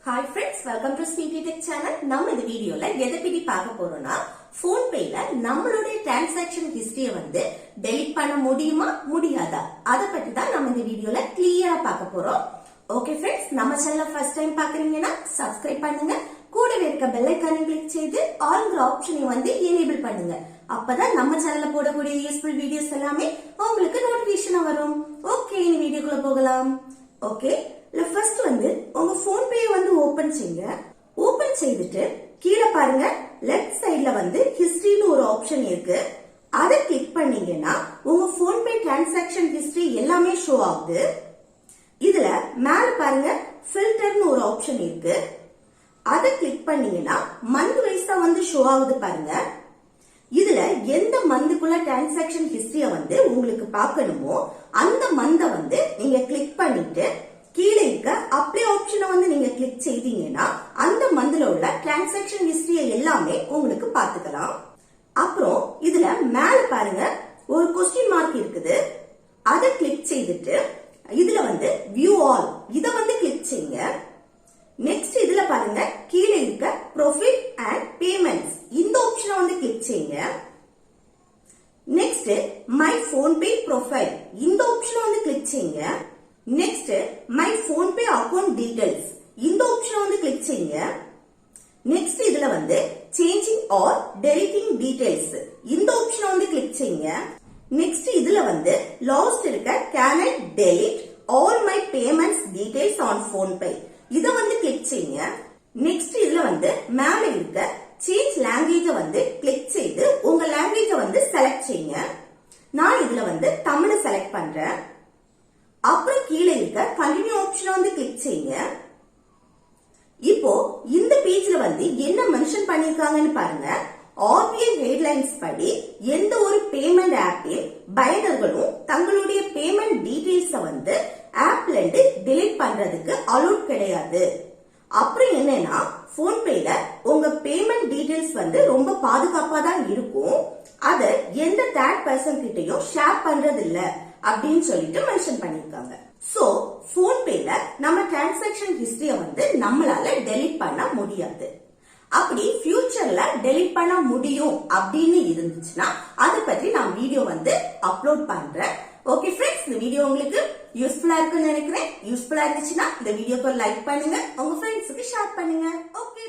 Hi friends, welcome to Speedy Tech channel. நம்ம இந்த வீடியோல எதை பத்தி பார்க்க போறோம்னா PhonePayல நம்மளுடைய transaction history வந்து delete பண்ண முடியுமா முடியாதா அத பத்தி தான் நம்ம இந்த வீடியோல கிளியரா பார்க்க போறோம். ஓகே फ्रेंड्स, நம்ம சேனலை ஃபர்ஸ்ட் டைம் பார்க்கறீங்கன்னா subscribe பண்ணுங்க. கூடவே இருக்க பெல் ஐகானை கிளிக் செய்து ஆல்ங்கிற ஆப்ஷனை வந்து எனேபிள் பண்ணுங்க. அப்பதான் நம்ம சேனல்ல போடக்கூடிய யூஸ்ஃபுல் வீடியோஸ் எல்லாமே உங்களுக்கு நோட்டிபிகேஷனா வரும். ஓகே, இந்த வீடியோக்குள்ள போகலாம். ஓகே, ஃபர்ஸ்ட் வந்து உங்க PhonePay வந்து ஓபன் செய்யுங்க. ஓபன் செய்துட்டு கீழே பாருங்க, லெஃப்ட் சைடுல வந்து ஹிஸ்டரின்னு ஒரு ஆப்ஷன் இருக்கு. அதை கிளிக் பண்ணீங்கன்னா உங்க PhonePay டிரான்சாக்சன் ஹிஸ்டரி எல்லாமே ஷோ ஆகுது. இதுல மேல பாருங்க ஃபில்டர்னு ஒரு ஆப்ஷன் இருக்கு. அதை கிளிக் பண்ணீங்கன்னா மந்த் வைஸா வந்து ஷோ ஆகுது பாருங்க. இதுல எந்த மந்த்துக்குள்ள டிரான்சாக்சன் ஹிஸ்டரிய வந்து உங்களுக்கு பார்க்கணுமோ அந்த மந்தை வந்து நீங்க கிளிக் பண்ணிட்டு கீழே இருக்க அப்ளை ஆப்ஷனை வந்து நீங்க கிளிக் செய்தீங்கன்னா அந்த மந்த்ல உள்ள டிரான்சாக்சன் ஹிஸ்டரிய எல்லாமே உங்களுக்கு பார்த்துக்கலாம். அப்புறம் இதுல மேல பாருங்க ஒரு கொஸ்டின் மார்க் இருக்குது. அதை கிளிக் செய்துட்டு இதுல வந்து வியூ ஆல் இத வந்து கிளிக் செய்யுங்க. நெக்ஸ்ட் இதுல பாருங்க கீழே இருக்க ப்ரொஃபைல் அண்ட் பேமெண்ட்ஸ் இந்த ஆப்ஷனை வந்து கிளிக் செய்யுங்க. நெக்ஸ்ட் மை PhonePay ப்ரொஃபைல் இந்த ஆப்ஷனை வந்து கிளிக் செய்யுங்க. Next my PhonePay account details இந்த ஆப்ஷனை வந்து கிளிக் செய்யுங்க. நெக்ஸ்ட் இதுல வந்து சேஞ்சிங் ஆர் டெலிட்டிங் டீடைல்ஸ் இந்த ஆப்ஷனை வந்து கிளிக் செய்யுங்க. நெக்ஸ்ட் இதுல வந்து லாஸ்ட் இருக்க can I delete all my payments details on PhonePay இத வந்து கிளிக் செய்யுங்க. நெக்ஸ்ட் இதுல வந்து மேல இருக்க சேஞ்ச் லாங்குவேஜ வந்து கிளிக் செய்து உங்க லாங்குவேஜ வந்து செலக்ட் செய்யுங்க. நான் இதுல வந்து தமிழ் செலக்ட் பண்றேன். அப்புறம் கீழே இருக்க கண்டினியூ ஆப்ஷனை வந்து கிளிக் செய்யுங்க. இப்போ இந்த பேஜ்ல வந்து என்ன மென்ஷன் பண்ணிருக்காங்கன்னு பாருங்க. RBI கைட்லைன்ஸ் படி எந்த ஒரு பேமெண்ட் ஆப்பில் பயனர்களும் தங்களுடைய பேமெண்ட் டீடைல்ஸ வந்து ஆப்ல இருந்து டெலீட் பண்றதுக்கு அலோட் கிடையாது. அப்புறம் என்னன்னா PhonePayல உங்க பேமெண்ட் டீடைல்ஸ் வந்து ரொம்ப பாதுகாப்பா தான் இருக்கும். அத எந்த தேர்ட் பர்சன் கிட்டயும் ஷேர் பண்றது இல்ல அப்படின்னு சொல்லிட்டு மென்ஷன் பண்ணிருக்காங்க. சோ PhonePayல நம்ம டிரான்சாக்சன் ஹிஸ்டரிய வந்து நம்மளால டெலீட் பண்ண முடியாது. அப்படி ஃபியூச்சர்ல டெலீட் பண்ண முடியும் அப்படின்னு இருந்துச்சுன்னா அதை பற்றி நான் வீடியோ வந்து அப்லோட் பண்றேன். ஓகே ஃப்ரெண்ட்ஸ், இந்த வீடியோ உங்களுக்கு யூஸ்ஃபுல்லா இருக்குன்னு நினைக்கிறேன். யூஸ்ஃபுல்லா இருந்துச்சுன்னா இந்த வீடியோக்கு லைக் பண்ணுங்க, உங்க ஃப்ரெண்ட்ஸுக்கு ஷேர் பண்ணுங்க. ஓகே.